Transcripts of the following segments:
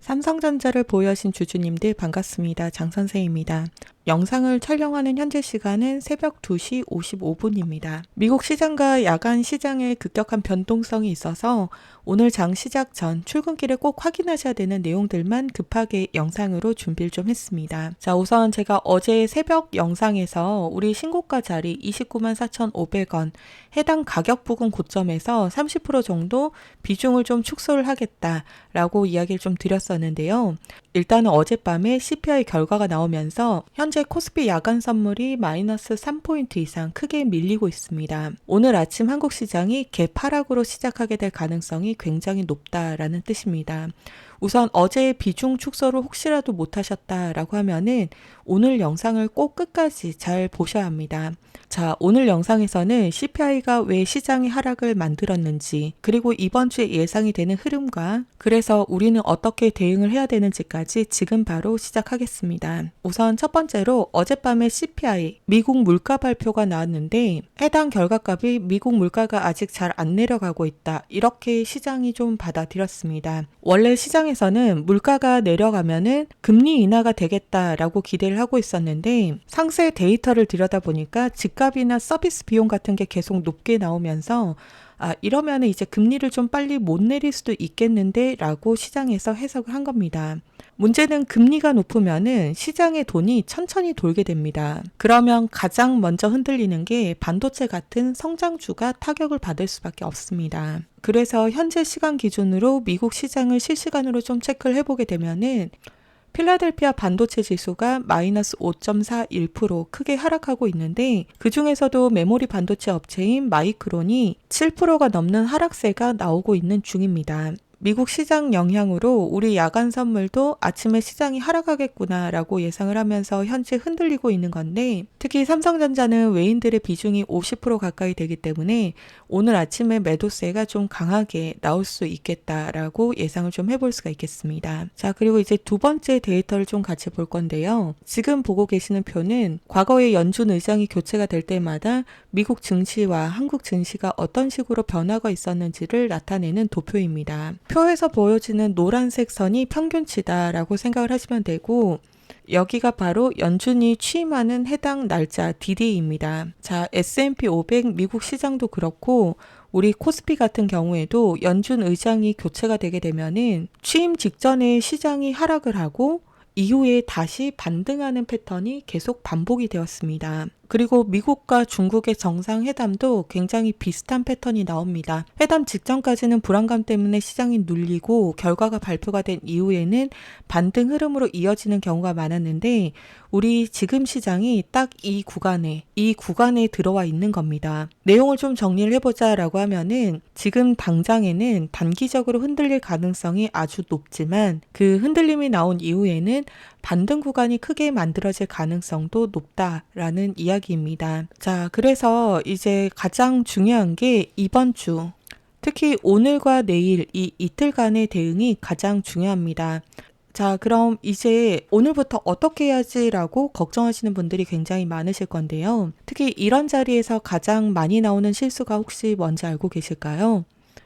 삼성전자를 보유하신 주주님들 반갑습니다. 장선생입니다. 영상을 촬영하는 현재 시간은 새벽 2시 55분입니다. 미국 시장과 야간 시장의 급격한 변동성이 있어서 오늘 장 시작 전 출근길에 꼭 확인하셔야 되는 내용들만 급하게 영상으로 준비를 좀 했습니다. 자, 우선 제가 어제 새벽 영상에서 우리 신고가 자리 29만 4,500원 해당 가격 부근 고점에서 30% 정도 비중을 좀 축소를 하겠다라고 이야기를 좀 드렸었는데요. 일단은 어젯밤에 CPI 결과가 나오면서 현재 코스피 야간 선물이 마이너스 3포인트 이상 크게 밀리고 있습니다. 오늘 아침 한국 시장이 개파락으로 시작하게 될 가능성이 굉장히 높다라는 뜻입니다. 우선 어제 비중 축소를 혹시라도 못하셨다라고 하면은 오늘 영상을 꼭 끝까지 잘 보셔야 합니다. 자, 오늘 영상에서는 CPI가 왜 시장의 하락을 만들었는지, 그리고 이번 주에 예상이 되는 흐름과 그래서 우리는 어떻게 대응을 해야 되는지까지 지금 바로 시작하겠습니다. 우선 첫 번째로 어젯밤에 CPI, 미국 물가 발표가 나왔는데 해당 결과값이 미국 물가가 아직 잘 안 내려가고 있다. 이렇게 시장이 좀 받아들였습니다. 원래 시장에서는 물가가 내려가면은 금리 인하가 되겠다라고 기대를 하고 있었는데 상세 데이터를 들여다보니까 집값이나 서비스 비용 같은 게 계속 높게 나오면서 이러면 이제 금리를 좀 빨리 못 내릴 수도 있겠는데 라고 시장에서 해석을 한 겁니다. 문제는 금리가 높으면은 시장의 돈이 천천히 돌게 됩니다. 그러면 가장 먼저 흔들리는 게 반도체 같은 성장주가 타격을 받을 수밖에 없습니다. 그래서 현재 시간 기준으로 미국 시장을 실시간으로 좀 체크를 해보게 되면은 필라델피아 반도체 지수가 마이너스 5.41% 크게 하락하고 있는데 그 중에서도 메모리 반도체 업체인 마이크론이 7%가 넘는 하락세가 나오고 있는 중입니다. 미국 시장 영향으로 우리 야간 선물도 아침에 시장이 하락하겠구나라고 예상을 하면서 현재 흔들리고 있는 건데 특히 삼성전자는 외인들의 비중이 50% 가까이 되기 때문에 오늘 아침에 매도세가 좀 강하게 나올 수 있겠다라고 예상을 좀 해볼 수가 있겠습니다. 자, 그리고 이제 두 번째 데이터를 좀 같이 볼 건데요. 지금 보고 계시는 표는 과거에 연준 의장이 교체가 될 때마다 미국 증시와 한국 증시가 어떤 식으로 변화가 있었는지를 나타내는 도표입니다. 표에서 보여지는 노란색 선이 평균치다라고 생각을 하시면 되고 여기가 바로 연준이 취임하는 해당 날짜 D-Day입니다. 자, S&P 500 미국 시장도 그렇고 우리 코스피 같은 경우에도 연준 의장이 교체가 되게 되면은 취임 직전에 시장이 하락을 하고 이후에 다시 반등하는 패턴이 계속 반복이 되었습니다. 그리고 미국과 중국의 정상회담도 굉장히 비슷한 패턴이 나옵니다. 회담 직전까지는 불안감 때문에 시장이 눌리고 결과가 발표가 된 이후에는 반등 흐름으로 이어지는 경우가 많았는데 우리 지금 시장이 딱 이 구간에 들어와 있는 겁니다. 내용을 좀 정리를 해보자라고 하면은 지금 당장에는 단기적으로 흔들릴 가능성이 아주 높지만 그 흔들림이 나온 이후에는 반등 구간이 크게 만들어질 가능성도 높다라는 이야기입니다. 자, 그래서 이제 가장 중요한 게 이번 주, 특히 오늘과 내일 이 이틀간의 대응이 가장 중요합니다. 자, 그럼 이제 오늘부터 어떻게 해야지라고 걱정하시는 분들이 굉장히 많으실 건데요. 특히 이런 자리에서 가장 많이 나오는 실수가 혹시 뭔지 알고 계실까요?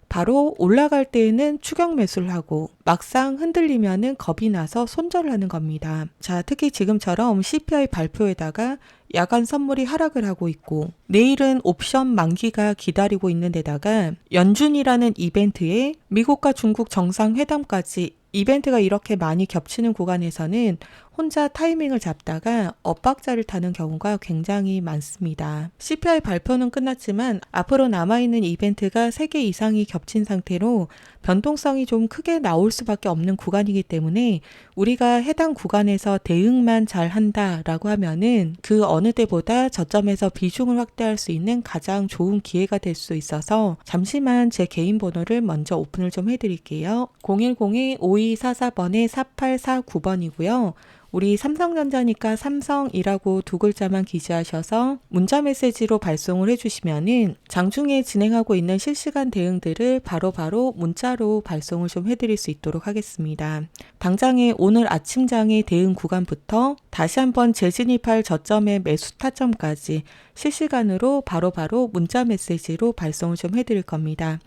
바로 올라갈 때에는 추격 매수를 하고 막상 흔들리면은 겁이 나서 손절을 하는 겁니다. 자, 특히 지금처럼 CPI 발표에다가 야간 선물이 하락을 하고 있고 내일은 옵션 만기가 기다리고 있는 데다가 연준이라는 이벤트에 미국과 중국 정상회담까지 이벤트가 이렇게 많이 겹치는 구간에서는 혼자 타이밍을 잡다가 엇박자를 타는 경우가 굉장히 많습니다. CPI 발표는 끝났지만 앞으로 남아있는 이벤트가 3개 이상이 겹친 상태로 변동성이 좀 크게 나올 수밖에 없는 구간이기 때문에 우리가 해당 구간에서 대응만 잘 한다라고 하면은 그 어느 때보다 저점에서 비중을 확대할 수 있는 가장 좋은 기회가 될 수 있어서 잠시만 제 개인 번호를 먼저 오픈을 좀 해드릴게요. 010-5244번에 4849번이고요. 우리 삼성전자니까 삼성이라고 두 글자만 기재하셔서 문자 메시지로 발송을 해주시면은 장중에 진행하고 있는 실시간 대응들을 바로바로 문자로 발송을 좀 해드릴 수 있도록 하겠습니다. 당장에 오늘 아침장의 대응 구간부터 다시 한번 재진입할 저점의 매수 타점까지 실시간으로 바로바로 문자 메시지로 발송을 좀 해드릴 겁니다.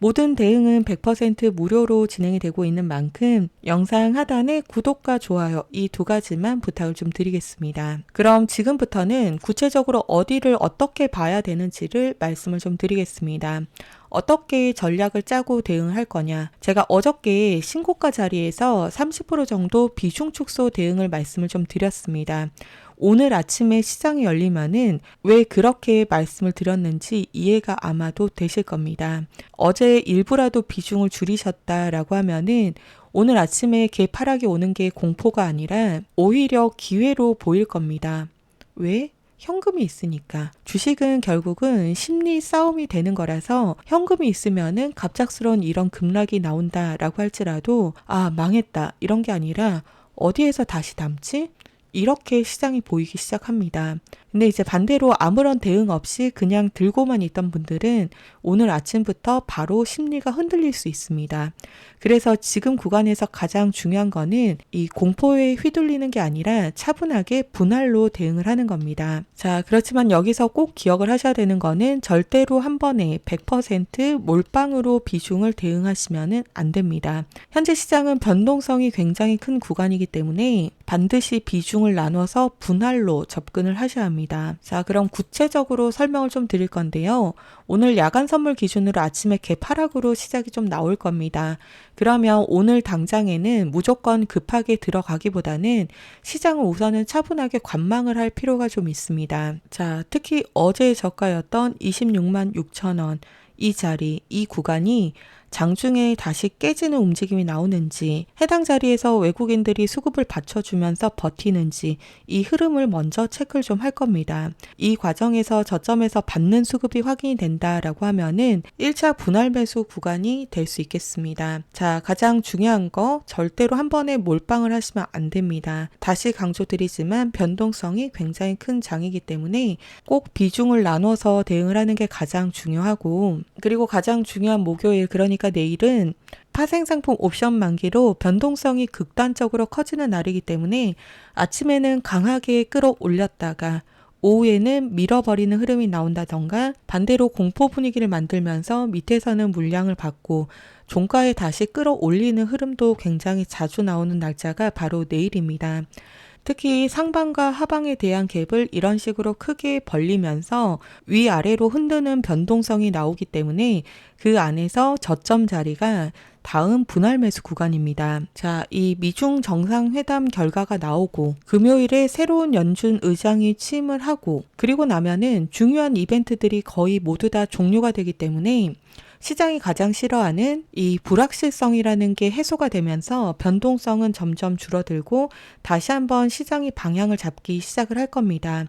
모든 대응은 100% 무료로 진행이 되고 있는 만큼 영상 하단에 구독과 좋아요 이 두 가지만 부탁을 좀 드리겠습니다. 그럼 지금부터는 구체적으로 어디를 어떻게 봐야 되는지를 말씀을 좀 드리겠습니다. 어떻게 전략을 짜고 대응할 거냐. 제가 어저께 신고가 자리에서 30% 정도 비중 축소 대응을 말씀을 좀 드렸습니다. 오늘 아침에 시장이 열리면은 왜 그렇게 말씀을 드렸는지 이해가 아마도 되실 겁니다. 어제 일부라도 비중을 줄이셨다라고 하면은 오늘 아침에 개파락이 오는 게 공포가 아니라 오히려 기회로 보일 겁니다. 왜? 현금이 있으니까. 주식은 결국은 심리 싸움이 되는 거라서 현금이 있으면은 갑작스러운 이런 급락이 나온다라고 할지라도 아, 망했다 이런 게 아니라 어디에서 다시 담지? 이렇게 시장이 보이기 시작합니다. 근데 이제 반대로 아무런 대응 없이 그냥 들고만 있던 분들은 오늘 아침부터 바로 심리가 흔들릴 수 있습니다. 그래서 지금 구간에서 가장 중요한 거는 이 공포에 휘둘리는 게 아니라 차분하게 분할로 대응을 하는 겁니다. 자, 그렇지만 여기서 꼭 기억을 하셔야 되는 거는 절대로 한 번에 100% 몰빵으로 비중을 대응하시면 안 됩니다. 현재 시장은 변동성이 굉장히 큰 구간이기 때문에 반드시 비중을 나눠서 분할로 접근을 하셔야 합니다. 자, 그럼 구체적으로 설명을 좀 드릴 건데요. 오늘 야간 선물 기준으로 아침에 개파락으로 시작이 좀 나올 겁니다. 그러면 오늘 당장에는 무조건 급하게 들어가기보다는 시장을 우선은 차분하게 관망을 할 필요가 좀 있습니다. 자, 특히 어제 저가였던 26만 6천 원 이 자리, 이 구간이 장중에 다시 깨지는 움직임이 나오는지, 해당 자리에서 외국인들이 수급을 받쳐주면서 버티는지 이 흐름을 먼저 체크를 좀 할 겁니다. 이 과정에서 저점에서 받는 수급이 확인이 된다라고 하면은 1차 분할 매수 구간이 될 수 있겠습니다. 자, 가장 중요한 거 절대로 한 번에 몰빵을 하시면 안 됩니다. 다시 강조드리지만 변동성이 굉장히 큰 장이기 때문에 꼭 비중을 나눠서 대응을 하는 게 가장 중요하고, 그리고 가장 중요한 목요일, 그러니까 내일은 파생상품 옵션 만기로 변동성이 극단적으로 커지는 날이기 때문에 아침에는 강하게 끌어올렸다가 오후에는 밀어버리는 흐름이 나온다던가 반대로 공포 분위기를 만들면서 밑에서는 물량을 받고 종가에 다시 끌어올리는 흐름도 굉장히 자주 나오는 날짜가 바로 내일입니다. 특히 상방과 하방에 대한 갭을 이런 식으로 크게 벌리면서 위아래로 흔드는 변동성이 나오기 때문에 그 안에서 저점 자리가 다음 분할 매수 구간입니다. 자, 이 미중 정상회담 결과가 나오고 금요일에 새로운 연준 의장이 취임을 하고 그리고 나면은 중요한 이벤트들이 거의 모두 다 종료가 되기 때문에 시장이 가장 싫어하는 이 불확실성이라는 게 해소가 되면서 변동성은 점점 줄어들고 다시 한번 시장이 방향을 잡기 시작을 할 겁니다.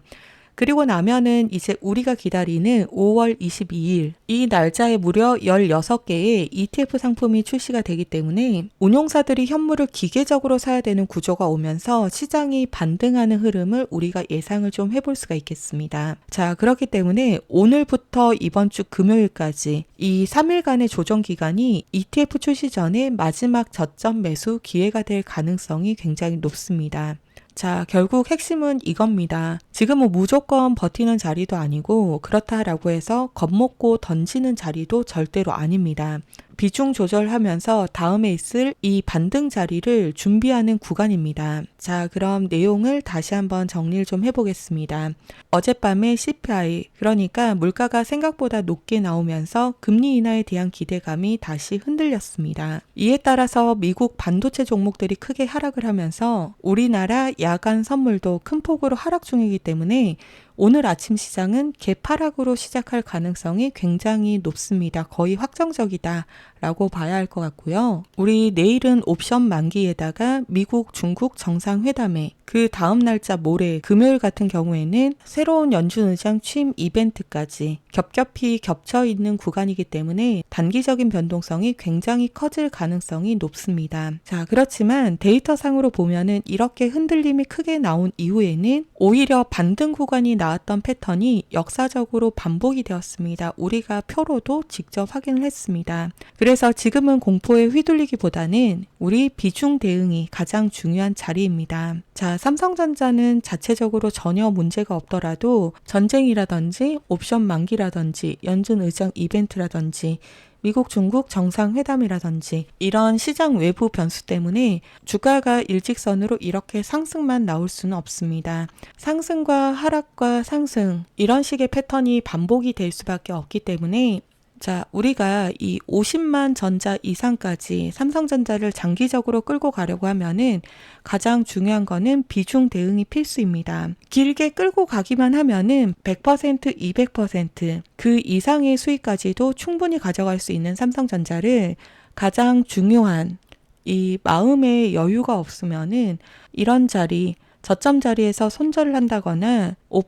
그리고 나면은 이제 우리가 기다리는 5월 22일 이 날짜에 무려 16개의 ETF 상품이 출시가 되기 때문에 운용사들이 현물을 기계적으로 사야 되는 구조가 오면서 시장이 반등하는 흐름을 우리가 예상을 좀 해볼 수가 있겠습니다. 자, 그렇기 때문에 오늘부터 이번 주 금요일까지 이 3일간의 조정 기간이 ETF 출시 전에 마지막 저점 매수 기회가 될 가능성이 굉장히 높습니다. 자, 결국 핵심은 이겁니다. 지금은 무조건 버티는 자리도 아니고 그렇다라고 해서 겁먹고 던지는 자리도 절대로 아닙니다. 비중 조절하면서 다음에 있을 이 반등 자리를 준비하는 구간입니다. 자, 그럼 내용을 다시 한번 정리를 좀 해보겠습니다. 어젯밤에 CPI, 그러니까 물가가 생각보다 높게 나오면서 금리 인하에 대한 기대감이 다시 흔들렸습니다. 이에 따라서 미국 반도체 종목들이 크게 하락을 하면서 우리나라 야간 선물도 큰 폭으로 하락 중이기 때문에 오늘 아침 시장은 개파락으로 시작할 가능성이 굉장히 높습니다. 거의 확정적이다 라고 봐야 할 것 같고요. 우리 내일은 옵션 만기에다가 미국, 중국 정상회담에 그 다음 날짜 모레 금요일 같은 경우에는 새로운 연준 의장 취임 이벤트까지 겹겹이 겹쳐 있는 구간이기 때문에 단기적인 변동성이 굉장히 커질 가능성이 높습니다. 자, 그렇지만 데이터상으로 보면은 이렇게 흔들림이 크게 나온 이후에는 오히려 반등 구간이 나왔던 패턴이 역사적으로 반복이 되었습니다. 우리가 표로도 직접 확인을 했습니다. 그래서 지금은 공포에 휘둘리기보다는 우리 비중 대응이 가장 중요한 자리입니다. 자, 삼성전자는 자체적으로 전혀 문제가 없더라도 전쟁이라든지 옵션 만기라든지 연준 의장 이벤트라든지 미국 중국 정상회담이라든지 이런 시장 외부 변수 때문에 주가가 일직선으로 이렇게 상승만 나올 수는 없습니다. 상승과 하락과 상승 이런 식의 패턴이 반복이 될 수밖에 없기 때문에 자, 우리가 이 50만 전자 이상까지 삼성전자를 장기적으로 끌고 가려고 하면은 가장 중요한 거는 비중 대응이 필수입니다. 길게 끌고 가기만 하면은 100%, 200%그 이상의 수익까지도 충분히 가져갈 수 있는 삼성전자를 가장 중요한 이 마음의 여유가 없으면은 이런 자리 저점 자리에서 손절을 한다거나 5%,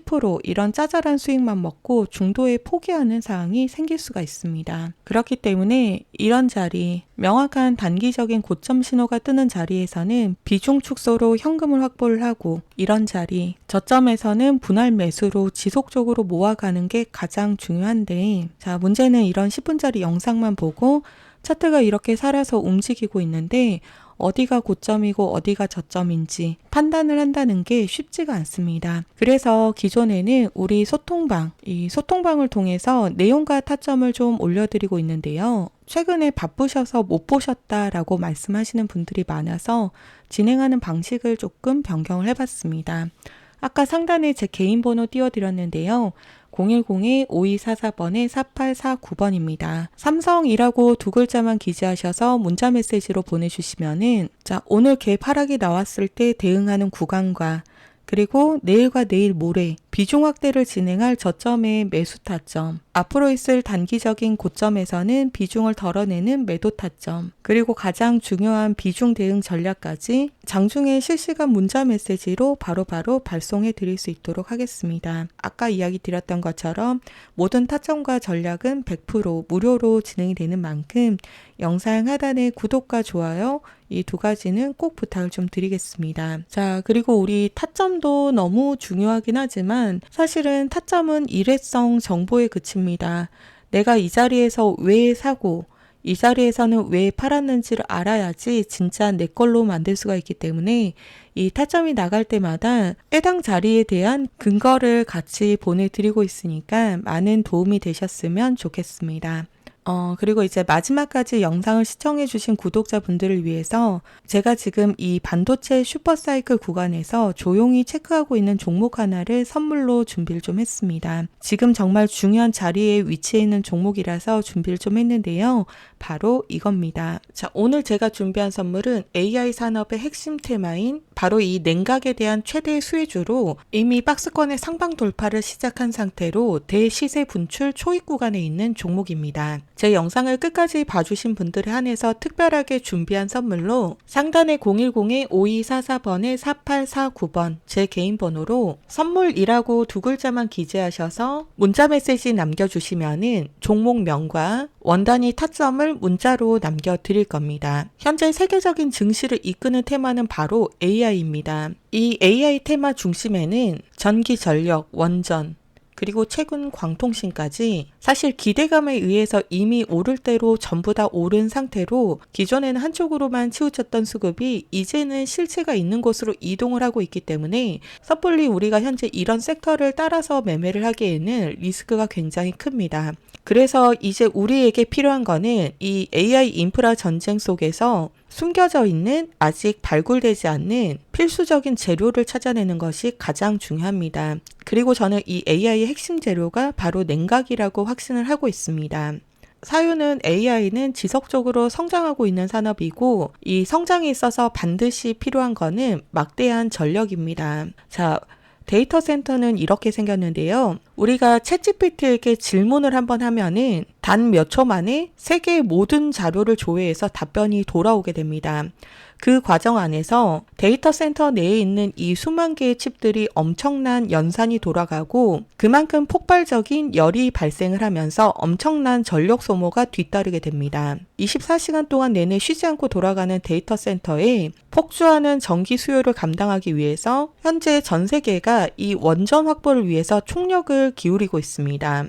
10% 이런 짜잘한 수익만 먹고 중도에 포기하는 상황이 생길 수가 있습니다. 그렇기 때문에 이런 자리, 명확한 단기적인 고점 신호가 뜨는 자리에서는 비중 축소로 현금을 확보를 하고 이런 자리, 저점에서는 분할 매수로 지속적으로 모아가는 게 가장 중요한데 자, 문제는 이런 10분짜리 영상만 보고 차트가 이렇게 살아서 움직이고 있는데 어디가 고점이고 어디가 저점인지 판단을 한다는 게 쉽지가 않습니다. 그래서 기존에는 우리 이 소통방을 통해서 내용과 타점을 좀 올려드리고 있는데요. 최근에 바쁘셔서 못 보셨다라고 말씀하시는 분들이 많아서 진행하는 방식을 조금 변경을 해봤습니다. 아까 상단에 제 개인 번호 띄워드렸는데요. 010-5244번에 4849번입니다. 삼성이라고 두 글자만 기재하셔서 문자 메시지로 보내주시면은 자, 오늘 갭 하락이 나왔을 때 대응하는 구간과 그리고 내일과 내일 모레 비중 확대를 진행할 저점의 매수 타점, 앞으로 있을 단기적인 고점에서는 비중을 덜어내는 매도 타점, 그리고 가장 중요한 비중 대응 전략까지 장중에 실시간 문자 메시지로 바로바로 발송해 드릴 수 있도록 하겠습니다. 아까 이야기 드렸던 것처럼 모든 타점과 전략은 100% 무료로 진행이 되는 만큼 영상 하단에 구독과 좋아요 이 두 가지는 꼭 부탁을 좀 드리겠습니다. 자, 그리고 우리 타점도 너무 중요하긴 하지만 사실은 타점은 일회성 정보에 그칩니다. 내가 이 자리에서 왜 사고 이 자리에서는 왜 팔았는지를 알아야지 진짜 내 걸로 만들 수가 있기 때문에 이 타점이 나갈 때마다 해당 자리에 대한 근거를 같이 보내드리고 있으니까 많은 도움이 되셨으면 좋겠습니다. 그리고 이제 마지막까지 영상을 시청해주신 구독자분들을 위해서 제가 지금 이 반도체 슈퍼사이클 구간에서 조용히 체크하고 있는 종목 하나를 선물로 준비를 좀 했습니다. 지금 정말 중요한 자리에 위치해 있는 종목이라서 준비를 좀 했는데요. 바로 이겁니다. 자, 오늘 제가 준비한 선물은 AI 산업의 핵심 테마인 바로 이 냉각에 대한 최대 수혜주로 이미 박스권의 상방 돌파를 시작한 상태로 대시세 분출 초입 구간에 있는 종목입니다. 제 영상을 끝까지 봐주신 분들에 한해서 특별하게 준비한 선물로 상단에 010-5244번에 4849번 제 개인 번호로 선물이라고 두 글자만 기재하셔서 문자 메시지 남겨주시면은 종목명과 원단위 타점을 문자로 남겨드릴 겁니다. 현재 세계적인 증시를 이끄는 테마는 바로 AI입니다. 이 AI 테마 중심에는 전기, 전력, 원전, 그리고 최근 광통신까지 사실 기대감에 의해서 이미 오를 대로 전부 다 오른 상태로 기존에는 한쪽으로만 치우쳤던 수급이 이제는 실체가 있는 곳으로 이동을 하고 있기 때문에 섣불리 우리가 현재 이런 섹터를 따라서 매매를 하기에는 리스크가 굉장히 큽니다. 그래서 이제 우리에게 필요한 거는 이 AI 인프라 전쟁 속에서 숨겨져 있는 아직 발굴되지 않는 필수적인 재료를 찾아내는 것이 가장 중요합니다. 그리고 저는 이 AI의 핵심 재료가 바로 냉각이라고 확신을 하고 있습니다. 사유는 AI는 지속적으로 성장하고 있는 산업이고 이 성장에 있어서 반드시 필요한 거는 막대한 전력입니다. 자, 데이터 센터는 이렇게 생겼는데요. 우리가 챗GPT에게 질문을 한번 하면은 단 몇 초 만에 세계의 모든 자료를 조회해서 답변이 돌아오게 됩니다. 그 과정 안에서 데이터 센터 내에 있는 이 수만 개의 칩들이 엄청난 연산이 돌아가고 그만큼 폭발적인 열이 발생을 하면서 엄청난 전력 소모가 뒤따르게 됩니다. 24시간 동안 내내 쉬지 않고 돌아가는 데이터 센터에 폭주하는 전기 수요를 감당하기 위해서 현재 전 세계가 이 원전 확보를 위해서 총력을 기울이고 있습니다.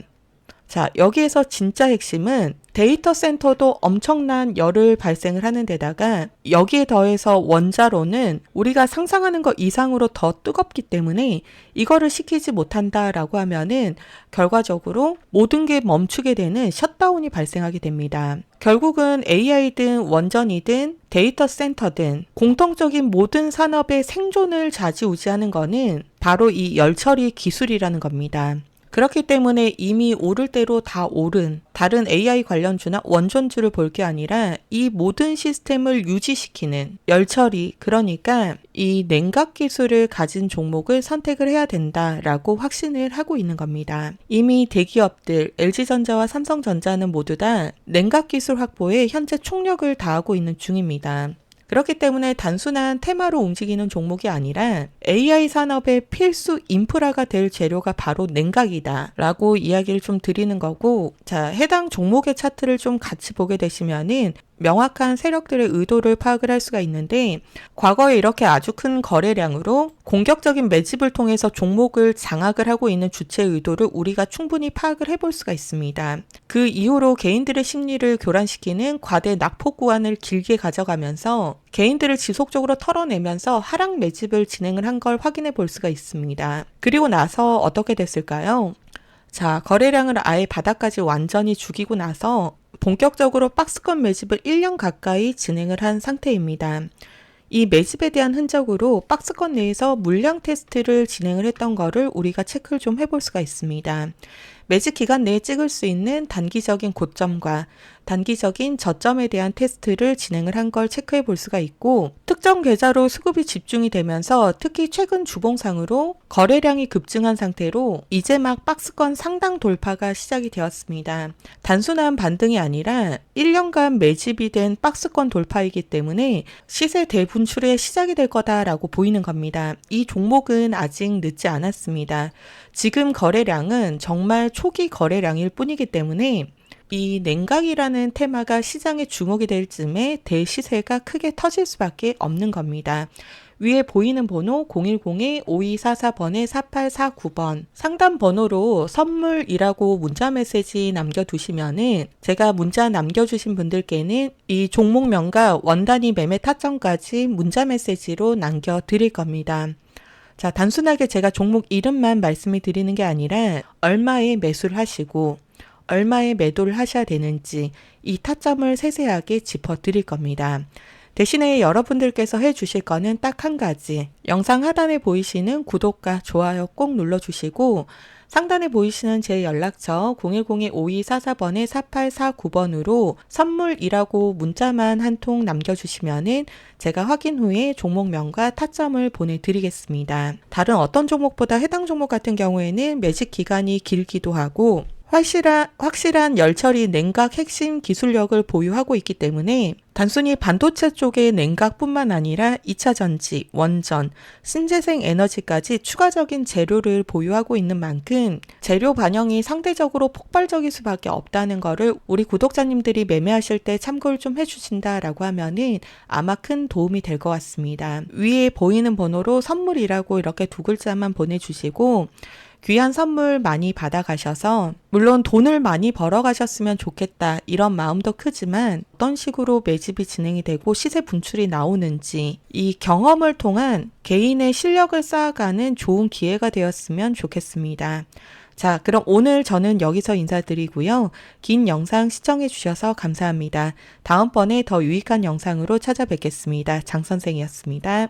자, 여기에서 진짜 핵심은 데이터 센터도 엄청난 열을 발생을 하는 데다가 여기에 더해서 원자로는 우리가 상상하는 것 이상으로 더 뜨겁기 때문에 이거를 시키지 못한다라고 하면은 결과적으로 모든 게 멈추게 되는 셧다운이 발생하게 됩니다. 결국은 AI든 원전이든 데이터 센터든 공통적인 모든 산업의 생존을 좌지우지하는 거는 바로 이 열처리 기술이라는 겁니다. 그렇기 때문에 이미 오를 대로 다 오른 다른 AI 관련주나 원전주를 볼 게 아니라 이 모든 시스템을 유지시키는 열처리, 그러니까 이 냉각 기술을 가진 종목을 선택을 해야 된다라고 확신을 하고 있는 겁니다. 이미 대기업들 LG전자와 삼성전자는 모두 다 냉각 기술 확보에 현재 총력을 다하고 있는 중입니다. 그렇기 때문에 단순한 테마로 움직이는 종목이 아니라 AI 산업의 필수 인프라가 될 재료가 바로 냉각이다 라고 이야기를 좀 드리는 거고, 자, 해당 종목의 차트를 좀 같이 보게 되시면은 명확한 세력들의 의도를 파악을 할 수가 있는데, 과거에 이렇게 아주 큰 거래량으로 공격적인 매집을 통해서 종목을 장악을 하고 있는 주체의 의도를 우리가 충분히 파악을 해볼 수가 있습니다. 그 이후로 개인들의 심리를 교란시키는 과대 낙폭 구간을 길게 가져가면서 개인들을 지속적으로 털어내면서 하락 매집을 진행을 한 걸 확인해 볼 수가 있습니다. 그리고 나서 어떻게 됐을까요? 자, 거래량을 아예 바닥까지 완전히 죽이고 나서 본격적으로 박스권 매집을 1년 가까이 진행을 한 상태입니다. 이 매집에 대한 흔적으로 박스권 내에서 물량 테스트를 진행을 했던 거를 우리가 체크를 좀 해볼 수가 있습니다. 매집 기간 내에 찍을 수 있는 단기적인 고점과 단기적인 저점에 대한 테스트를 진행을 한 걸 체크해 볼 수가 있고, 특정 계좌로 수급이 집중이 되면서 특히 최근 주봉상으로 거래량이 급증한 상태로 이제 막 박스권 상당 돌파가 시작이 되었습니다. 단순한 반등이 아니라 1년간 매집이 된 박스권 돌파이기 때문에 시세 대분출의 시작이 될 거다라고 보이는 겁니다. 이 종목은 아직 늦지 않았습니다. 지금 거래량은 정말 초기 거래량일 뿐이기 때문에 이 냉각이라는 테마가 시장에 주목이 될 즈음에 대시세가 크게 터질 수밖에 없는 겁니다. 위에 보이는 번호 010-5244번에 4849번 상담 번호로 선물이라고 문자 메시지 남겨두시면은 제가 문자 남겨주신 분들께는 이 종목명과 원단위 매매 타점까지 문자 메시지로 남겨드릴 겁니다. 자, 단순하게 제가 종목 이름만 말씀을 드리는 게 아니라 얼마에 매수를 하시고 얼마에 매도를 하셔야 되는지 이 타점을 세세하게 짚어드릴 겁니다. 대신에 여러분들께서 해주실 거는 딱 한 가지, 영상 하단에 보이시는 구독과 좋아요 꼭 눌러주시고 상단에 보이시는 제 연락처 010-5244번에 4849번으로 선물이라고 문자만 한 통 남겨주시면은 제가 확인 후에 종목명과 타점을 보내드리겠습니다. 다른 어떤 종목보다 해당 종목 같은 경우에는 매집 기간이 길기도 하고 확실한 열처리 냉각 핵심 기술력을 보유하고 있기 때문에 단순히 반도체 쪽의 냉각뿐만 아니라 2차 전지, 원전, 신재생 에너지까지 추가적인 재료를 보유하고 있는 만큼 재료 반영이 상대적으로 폭발적일 수밖에 없다는 거를 우리 구독자님들이 매매하실 때 참고를 좀 해주신다라고 하면은 아마 큰 도움이 될 것 같습니다. 위에 보이는 번호로 선물이라고 이렇게 두 글자만 보내주시고 귀한 선물 많이 받아가셔서 물론 돈을 많이 벌어가셨으면 좋겠다 이런 마음도 크지만 어떤 식으로 매집이 진행이 되고 시세 분출이 나오는지 이 경험을 통한 개인의 실력을 쌓아가는 좋은 기회가 되었으면 좋겠습니다. 자, 그럼 오늘 저는 여기서 인사드리고요. 긴 영상 시청해 주셔서 감사합니다. 다음번에 더 유익한 영상으로 찾아뵙겠습니다. 장 선생이었습니다.